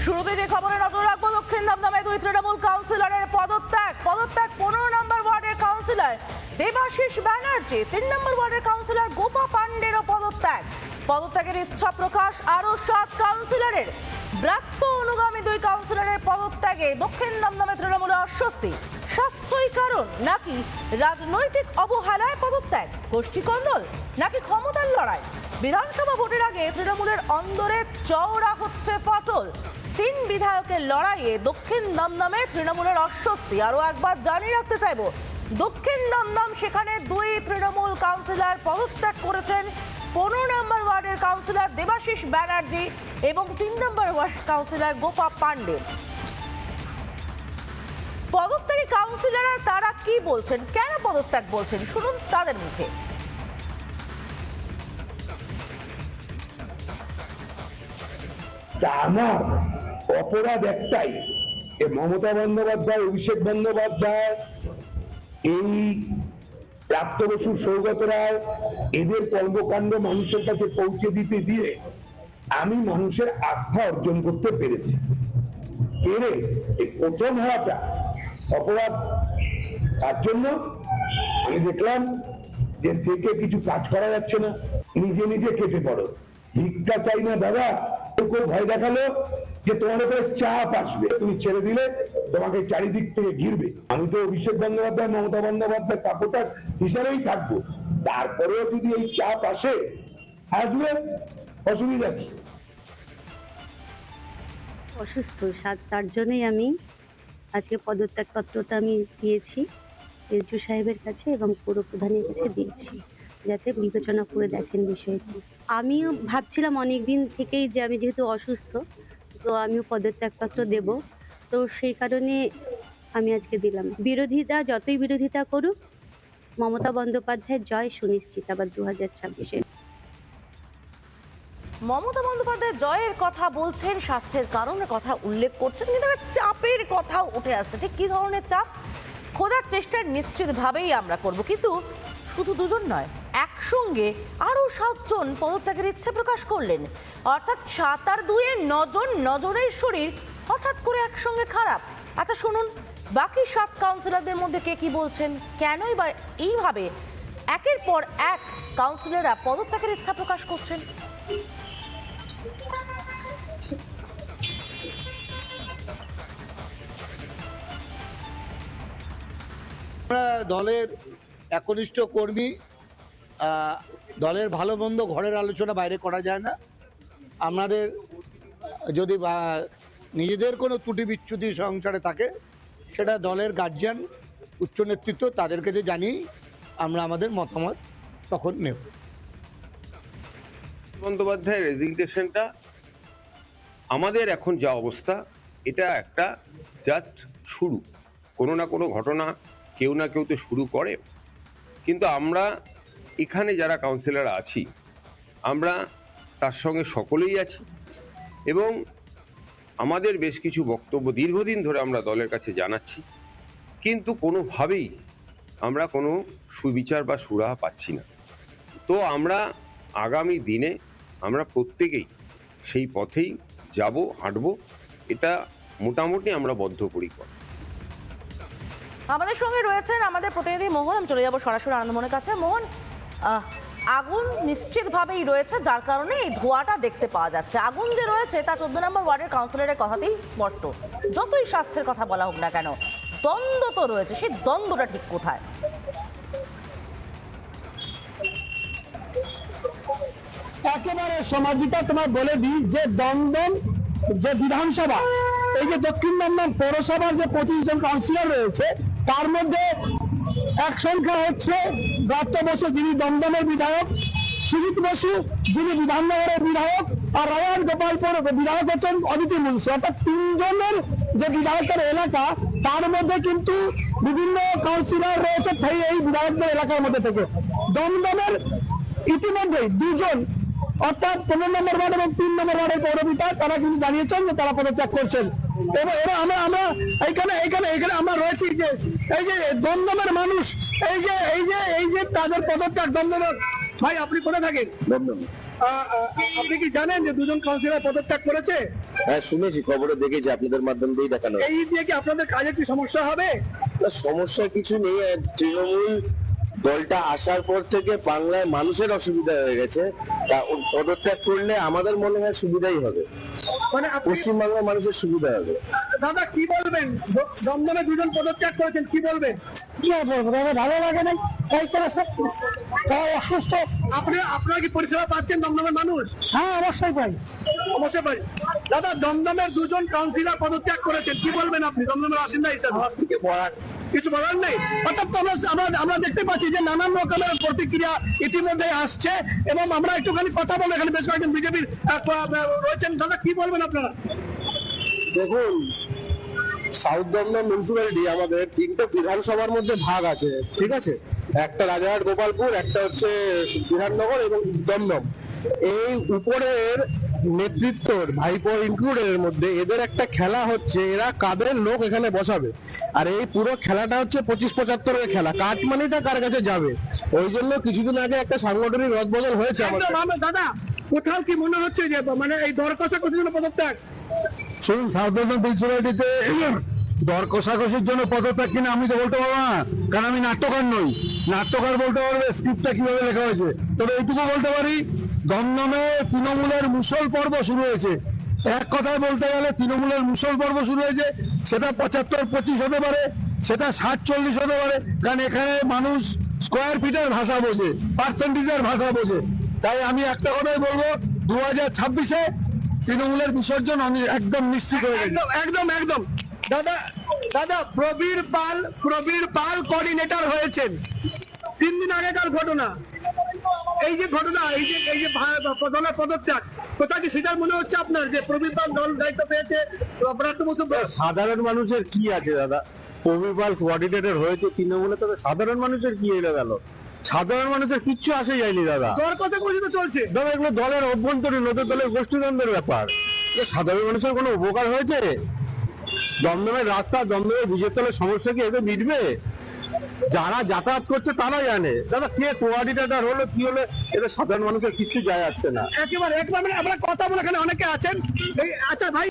শুরুতে যে খবরে নজর রাখবো, দক্ষিণ দমদমে দুই তৃণমূল কাউন্সিলরের পদত্যাগ। 15 নম্বর ওয়ার্ডের কাউন্সিলর দেবাশিস ব্যানার্জি, 3 নম্বর ওয়ার্ডের কাউন্সিলর গোপা পান্ডেরও পদত্যাগের ইচ্ছা প্রকাশ আরো 7 কাউন্সিলরের। ব্রাত্য অনুগামী দুই কাউন্সিলরের পদত্যাগে দক্ষিণ দমদমে তৃণমূলের অস্বস্তি। স্বাস্থ্যই কারণ নাকি রাজনৈতিক অবহেলায় পদত্যাগ, গোষ্ঠী কন্দল নাকি ক্ষমতার লড়াই? বিধানসভা ভোটের আগে তৃণমূলের অন্দরে চওড়া হচ্ছে ফাটল। 3 বিধায়কের লড়াইয়ে দক্ষিণ দমদমে তৃণমূলের অস্বস্তি। আরো একবার জানিয়ে রাখতে চাইবো, দক্ষিণ দমদম সেখানে 2 তৃণমূল কাউন্সিলর পদত্যাগ করেছেন। 15 নম্বর ওয়ার্ডের কাউন্সিলর দেবাশিস ব্যানার্জি এবং 3 নম্বর ওয়ার্ড কাউন্সিলর গোপা পান্ডে। পদত্যাগী কাউন্সিলররা তারা কি বলছেন, কেন পদত্যাগ বলছেন, শুনুন তাদের মুখে। আমার অপরাধ একটাই, মমতা বন্দ্যোপাধ্যায়, অভিষেক বন্দ্যোপাধ্যায়, এই প্রাপ্ত বসু, সৌগত রায়, এদের কর্মকাণ্ড মানুষের কাছে পৌঁছে দিতে দিয়ে আমি মানুষের আস্থা অর্জন করতে পেরেছি। এই প্রথম হওয়াটা অপরাধ। তার জন্য আমি দেখলাম যে থেকে কিছু কাজ করা যাচ্ছে না, নিজে নিজে কেটে পড়ো। ভিক্ষা চাই না দাদা, কেউ ভয় দেখালো যে তোমার উপরে চাপ আসবে, তুমি ছেড়ে দিলে তোমাকে চারিদিক থেকে ঘিরবে। আমি তো অভিষেক বন্দ্যোপাধ্যায়, মমতা বন্দ্যোপাধ্যায় সাপোর্টার হিসাবেই থাকবো। তারপরেও যদি এই চাপ আসে, আসবে, অসুবিধা কি? অসুস্থ, তার জন্যই আমি আজকে পদত্যাগ পত্রটা আমি দিয়েছি এসডিও সাহেবের কাছে এবং পৌর প্রধানের কাছে দিয়েছি, যাতে বিবেচনা করে দেখেন বিষয়টি। আমিও ভাবছিলাম অনেক দিন থেকেই যে আমি যেহেতু অসুস্থ, তো আমিও পদত্যাগ পত্র দেব, তো সেই কারণে আমি আজকে দিলাম। বিরোধিতা যতই বিরোধিতা করুক, মমতা বন্দ্যোপাধ্যায়ের জয় সুনিশ্চিত আবার 2026-এ। মমতা বন্দ্যোপাধ্যায় জয়ের কথা বলছেন, স্বাস্থ্যের কারণের কথা উল্লেখ করছেন, কিন্তু চাপের কথাও উঠে আসছে। ঠিক কি ধরনের চাপ খোঁজার চেষ্টা নিশ্চিতভাবেই আমরা করব, কিন্তু শুধু দুজন নয়, একসঙ্গে আরো 7 জন পদত্যাগের ইচ্ছা প্রকাশ করলেন। অর্থাৎ 7 আর 2 নজরের শরীর হঠাৎ করে একসঙ্গে খারাপ। আচ্ছা শুনুন বাকি 7 কাউন্সিলরদের মধ্যে কে কি বলছেন, কেনই বা এইভাবে একের পর এক কাউন্সিলররা পদত্যাগের ইচ্ছা প্রকাশ করছেন। আমরা দলের একনিষ্ঠ কর্মী, দলের ভালো মন্দ ঘরের আলোচনা বাইরে করা যায় না। আমাদের যদি নিজেদের কোনো ত্রুটি বিচ্যুতি সংসারে থাকে, সেটা দলের গার্জিয়ান, উচ্চ নেতৃত্ব, তাদেরকে যে জানিয়ে আমরা আমাদের মতামত তখন নেব। বন্দ্যোপাধ্যায়ের রেজিগনেশনটা আমাদের এখন যা অবস্থা, এটা একটা জাস্ট শুরু। কোনো না কোনো ঘটনা কেউ না কেউ তো শুরু করে, কিন্তু আমরা এখানে যারা কাউন্সিলর আছি, আমরা তার সঙ্গে সকলেই আছি এবং আমাদের বেশ কিছু বক্তব্য দীর্ঘদিন ধরে আমরা দলের কাছে জানাচ্ছি, কিন্তু কোনোভাবেই আমরা কোনো সুবিচার বা সুরাহা পাচ্ছি না। তো আমরা আগামী দিনে আমরা প্রত্যেকেই সেই পথেই যাব, হাঁটব, এটা মোটামুটি আমরা বদ্ধপরিকর। আমাদের সঙ্গে রয়েছেন আমাদের প্রতিনিধি মোহন। আমি চলে যাব সরাসরি আনন্দমোহনের কাছে। মোহন, আগুন নিশ্চিতভাবেই রয়েছে, যার কারণে এই ধোঁয়াটা দেখতে পাওয়া যাচ্ছে। আগুন যে রয়েছে তা 14 নম্বর ওয়ার্ডের কাউন্সিলরের কথাতেই স্পষ্ট। যতই স্বাস্থ্যের কথা বলা হোক না কেন, দ্বন্দ্ব তো রয়েছে, সেই দ্বন্দ্বটা ঠিক কোথায়? একেবারে সমাজিতা তোমার বলে দিই যে দমদম যে বিধানসভা, এই যে দক্ষিণ দমদম পৌরসভার যে 25 জন কাউন্সিলর রয়েছে, তার মধ্যে এক সংখ্যা হচ্ছে ব্রাত্য বসু, যিনি দমদমের বিধায়ক, সুজিত বসু যিনি বিধাননগরের বিধায়ক, আর রায়ান গোপালপুর বিধায়ক হচ্ছেন অদিতি মুন্সি। অর্থাৎ 3 জনের যে বিধায়কের এলাকা, তার মধ্যে কিন্তু বিভিন্ন কাউন্সিলর রয়েছে এই বিধায়কদের এলাকার মধ্যে থেকে। দমদমের ইতিমধ্যে 2 জন, অর্থাৎ 15 নম্বর ওয়ার্ড এবং 3 নম্বর ওয়ার্ডের পৌরপিতা, তারা কিন্তু জানিয়েছেন যে তারা পদত্যাগ করছেন। এবং আমরা এখানে আমরা রয়েছি যে এই যে দমদমের মানুষ, এই যে তাদের পদত্যাগ। দমদমের ভাই, আপনি কোথায় থাকেন? দমদম। আপনি কি জানেন যে দুজন কাউন্সিলর পদত্যাগ করেছে? হ্যাঁ শুনেছি, খবরে দেখেছি, আপনাদের মাধ্যম দিয়েই দেখানো হয়। এই দিয়ে কি আপনাদের কাজে কি সমস্যা হবে? না, সমস্যা কিছু নেই। আর তৃণমূল দলটা আসার পর থেকে বাংলায় মানুষের অসুবিধা হয়ে গেছে, তা ওর পদত্যাগ করলে আমাদের মনে হয় সুবিধাই হবে, মানে আপনি পশ্চিমবাংলার মানুষের সুবিধা হবে। দাদা কি বলবেন? দমদমে দুজন পদত্যাগ করেছেন, কি বলবেন? কি বলবো দাদা, ভালো লাগে না, তাই করে অসুস্থ। আপনারা কি পরিষেবা পাচ্ছেন দমদমের মানুষ? হ্যাঁ অবশ্যই পাই, অবশ্যই পাই। দাদা দমদমের দুজন কাউন্সিলর পদত্যাগ করেছেন, কি বলবেন আপনি দমদমের বাসিন্দা হিসেবে? কিছু বলার নেই। অর্থাৎ তো আমরা দেখতে পাচ্ছি যে নানান রকমের প্রতিক্রিয়া ইতিমধ্যে আসছে, এবং আমরা একটুখানি কথা বলবো, এখানে বেশ কয়েকজন বিজেপির রয়েছেন। দাদা কি বলবেন আপনারা? দেখুন, সাউথ দমদম মিউনিসিপ্যালিটি আমাদের তিনটে বিধানসভার মধ্যে ভাগ আছে, ঠিক আছে? একটা রাজারহাট গোপালপুর, একটা হচ্ছে বিধাননগর এবং দমদম। এই উপরের নেতৃত্বর ভাইপো ইনক্লুডের মধ্যে এদের একটা খেলা হচ্ছে, এরা কাদের লোক এখানে বসাবে। আর এই পুরো খেলাটা হচ্ছে 25-75-এর খেলা, কাটমানিটা কার কাছে যাবে। ওই জন্য কিছুদিন আগে একটা সাংগঠনিক রদবদল হয়েছে আমাদের। দাদা কোথাও কি মনে হচ্ছে যে মানে এই দর কষাকষির জন্য পদত্যাগ? শুনুন, সাউথ দমদম মিউনিসিপ্যালিটিতে দর কষাকষির জন্য পদত্যাগ কিনা আমি তো বলতে পারবো না, কারণ আমি নাট্যকার নই। নাট্যকার বলতে পারবে স্ক্রিপ্টটা কিভাবে লেখা হয়েছে। তবে এইটুকু বলতে পারি, দমদমে তৃণমূলের মুসল পর্ব শুরু হয়েছে। এক কথায় বলতে গেলে তৃণমূলের মুসল পর্ব শুরু হয়েছে। সেটা 75-25 হতে পারে, সেটা 60-40 হতে পারে, কারণ এখানে মানুষ স্কোয়ার ফিটের ভাষা বোঝে, পার্সেন্টেজের ভাষা বোঝে। তাই আমি একটা কথাই বলবো, 2026-এ তৃণমূলের বিসর্জন আমি একদম নিশ্চিত হয়ে গেছি। একদম একদম। দাদা প্রবীর পাল কোঅর্ডিনেটর হয়েছেন 3 দিন আগেকার ঘটনা। এই যে ঘটনা, এই যে দলের পদত্যাগ, কোথাও কি সেটার মনে হচ্ছে আপনার যে প্রবীর পাল দল দায়িত্ব পেয়েছে? সাধারণ মানুষের কি আছে দাদা? প্রবীর পাল কোঅর্ডিনেটর হয়েছে তৃণমূলে, তাদের সাধারণ মানুষের কি এলো গেল? সাধারণ মানুষের কিচ্ছু আসে যায়নি দাদা। দর কথা পর্যন্ত চলছে। ধরো এগুলো দলের অভ্যন্তরীণ, ওদের দলের গোষ্ঠীদ্বন্দ্বের ব্যাপার। সাধারণ মানুষের কোনো উপকার হয়েছে? দমদমের রাস্তা, দমদমের ব্রিজের তলের সমস্যা কি এদের মিটবে? যারা যাতায়াত করছে তারা জানে দাদা, কে কোঅর্ডিনেটর হলো কি হলো, এদের সাধারণ মানুষের কিছু যায় আসছে না। একেবারে আমরা কথা বলে, এখানে অনেকে আছেন। আচ্ছা ভাই,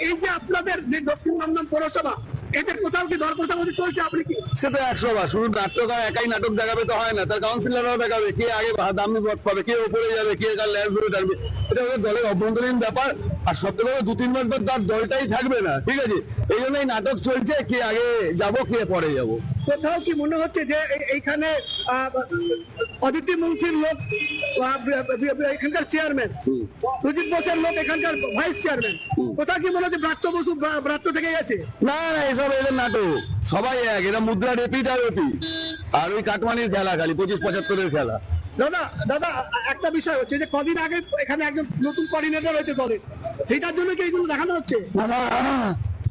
এই যে আপনাদের যে দক্ষিণ দমদম পৌরসভা, এদের কোথাও কি দর কষাকষি চলছে? আপনি কি সেটা 100 বার। শুধু নাট্যকার একাই নাটক দেখাবে তো হয় না, তার কাউন্সিলররাও দেখাবে, কে আগে দামি পদ পাবে, কে উপরে যাবে, কে কার ল্যাব ধরে থাকবে। এটা ওদের দলের অভ্যন্তরীণ ব্যাপার। আর সত্যি কথা, 2-3 মাস পর তার দলটাই থাকবে না, ঠিক আছে? এই জন্যই নাটক চলছে, কে আগে যাবো, কে পরে যাবো। কোথাও কি মনে হচ্ছে যে এইখানে অদিতি মুন্সির লোক এখানকার চেয়ারম্যান, সুজিত বোসের লোক এখানকার ভাইস চেয়ারম্যান, কোথাও কি মনে হচ্ছে ব্রাত্য বসু ব্রাত্য থেকে গেছে? না না, এসব এদের নাটক, সবাই এক। এরা মুদ্রা রেপিট আর রেপিট, আর ওই কাটমানির খেলা, খালি 25-75-এর খেলা। দাদা একটা বিষয় হচ্ছে যে কদিন আগে এখানে একজন নতুন কোঅর্ডিনেটর হয়েছে দলের, সেটার জন্য কি এইগুলো দেখানো হচ্ছে? না না,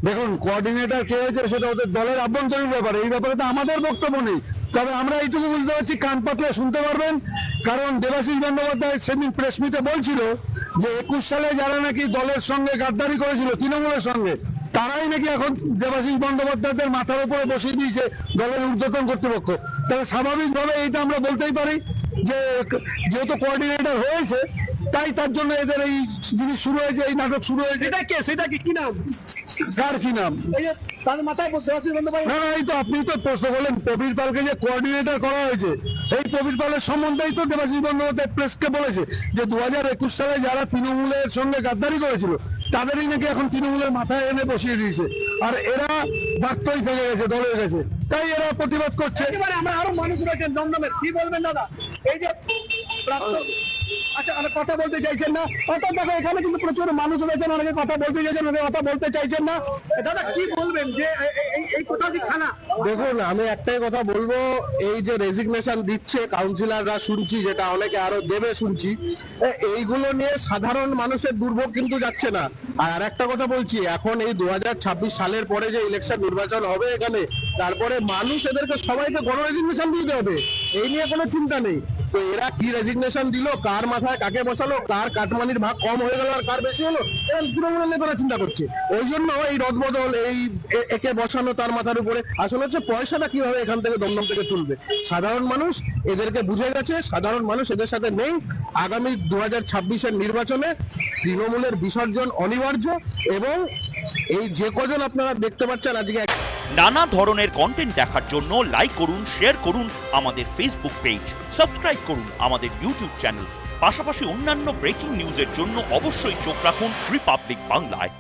দেখুন, কোঅর্ডিনেটর কে হয়েছে সেটা ওদের দলের আভ্যন্তরীণ ব্যাপার, এই ব্যাপারে তো আমাদের বক্তব্য নেই। তবে আমরা এইটুকু বুঝতে পারছি, কান পাতলে শুনতে পারবেন। কারণ দেবাশিস বন্দ্যোপাধ্যায় সেদিন প্রেস মিটে বলছিল যে 21 সালে যারা নাকি দলের সঙ্গে গাদ্দারি করেছিল তৃণমূলের সঙ্গে, তারাই নাকি এখন দেবাশিস বন্দ্যোপাধ্যায়দের মাথার উপরে বসিয়ে দিয়েছে দলের ঊর্ধ্বতন কর্তৃপক্ষ। তাহলে স্বাভাবিকভাবে এইটা আমরা বলতেই পারি যে যেহেতু কোঅর্ডিনেটর হয়েছে, তাই তার জন্য এদের এই জিনিস শুরু হয়েছে, এই নাটক শুরু হয়েছে। সেটা কি নাম? কার কি নাম? এই যে তাদের মাথায় দেবাশিস বন্দ্যোপাধ্যায়। না, এই তো আপনি তো প্রশ্ন করলেন, প্রবীর পালকে যে কোঅর্ডিনেটর করা হয়েছে, এই প্রবীর পালের সম্বন্ধেই তো দেবাশিস বন্দ্যোপাধ্যায় প্রেসকে বলেছে যে 2021 সালে যারা তৃণমূলের সঙ্গে গাদ্দারি করেছিল তাদেরই নাকি এখন তৃণমূলের মাথায় এনে বসিয়ে দিয়েছে। আর এরা বার্তই থেকে গেছে দলের কাছে, তাই এরা প্রতিবাদ করছে। একেবারে আমরা আরো মানুষ রয়েছেন দমদমের, কি বলবেন দাদা? এই যে আচ্ছা, কথা বলতে চাইছেন না, অর্থাৎ দেখো এখানে কিন্তু প্রচুর মানুষ রয়েছেন, অনেকে কথা বলতে চাইছেন, অনেকে কথা বলতে চাইছেন না। দাদা কি বলবেন যে এই কোথাও কি খানা? দেখুন, আমি একটাই কথা বলবো, এই যে রেজিগনেশন দিচ্ছে কাউন্সিলররা শুনছি, যেটা অনেকে আরো দেবে শুনছি, এইগুলো নিয়ে সাধারণ মানুষের দুর্ভোগ কিন্তু যাচ্ছে না। আর একটা কথা বলছি, এখন এই 2026 সালের পরে যে ইলেকশন নির্বাচন হবে এখানে, তারপরে মানুষ এদেরকে সবাইকে গণ রেজিগনেশন দিতে হবে, এই নিয়ে কোনো চিন্তা নেই। তো এরা কি রেজিগনেশন দিল, কার মাথায় কাকে বসালো, কার কাটমানির ভাগ কম হয়ে গেল আর কার বেশি হলো, এরা তৃণমূলের নেতারা চিন্তা করছে। ওই জন্য এই রদবদল, এই একে বসানো তার মাথার উপরে। আসলে হচ্ছে পয়সাটা কিভাবে এখান থেকে দমদম থেকে তুলবে। সাধারণ মানুষ এদেরকে বুঝে গেছে, সাধারণ মানুষ এদের সাথে নেই। আগামী 2026-এর নির্বাচনে তৃণমূলের বিসর্জন অনিবার্য। এবং এই যে কজন আপনারা দেখতে পাচ্ছেন আজকে নানা ধরনের কন্টেন্ট দেখার জন্য লাইক করুন, শেয়ার করুন আমাদের ফেসবুক পেজ, সাবস্ক্রাইব করুন আমাদের ইউটিউব চ্যানেল। পাশাপাশি অন্যান্য ব্রেকিং নিউজের জন্য অবশ্যই চোখ রাখুন রিপাবলিক বাংলায়।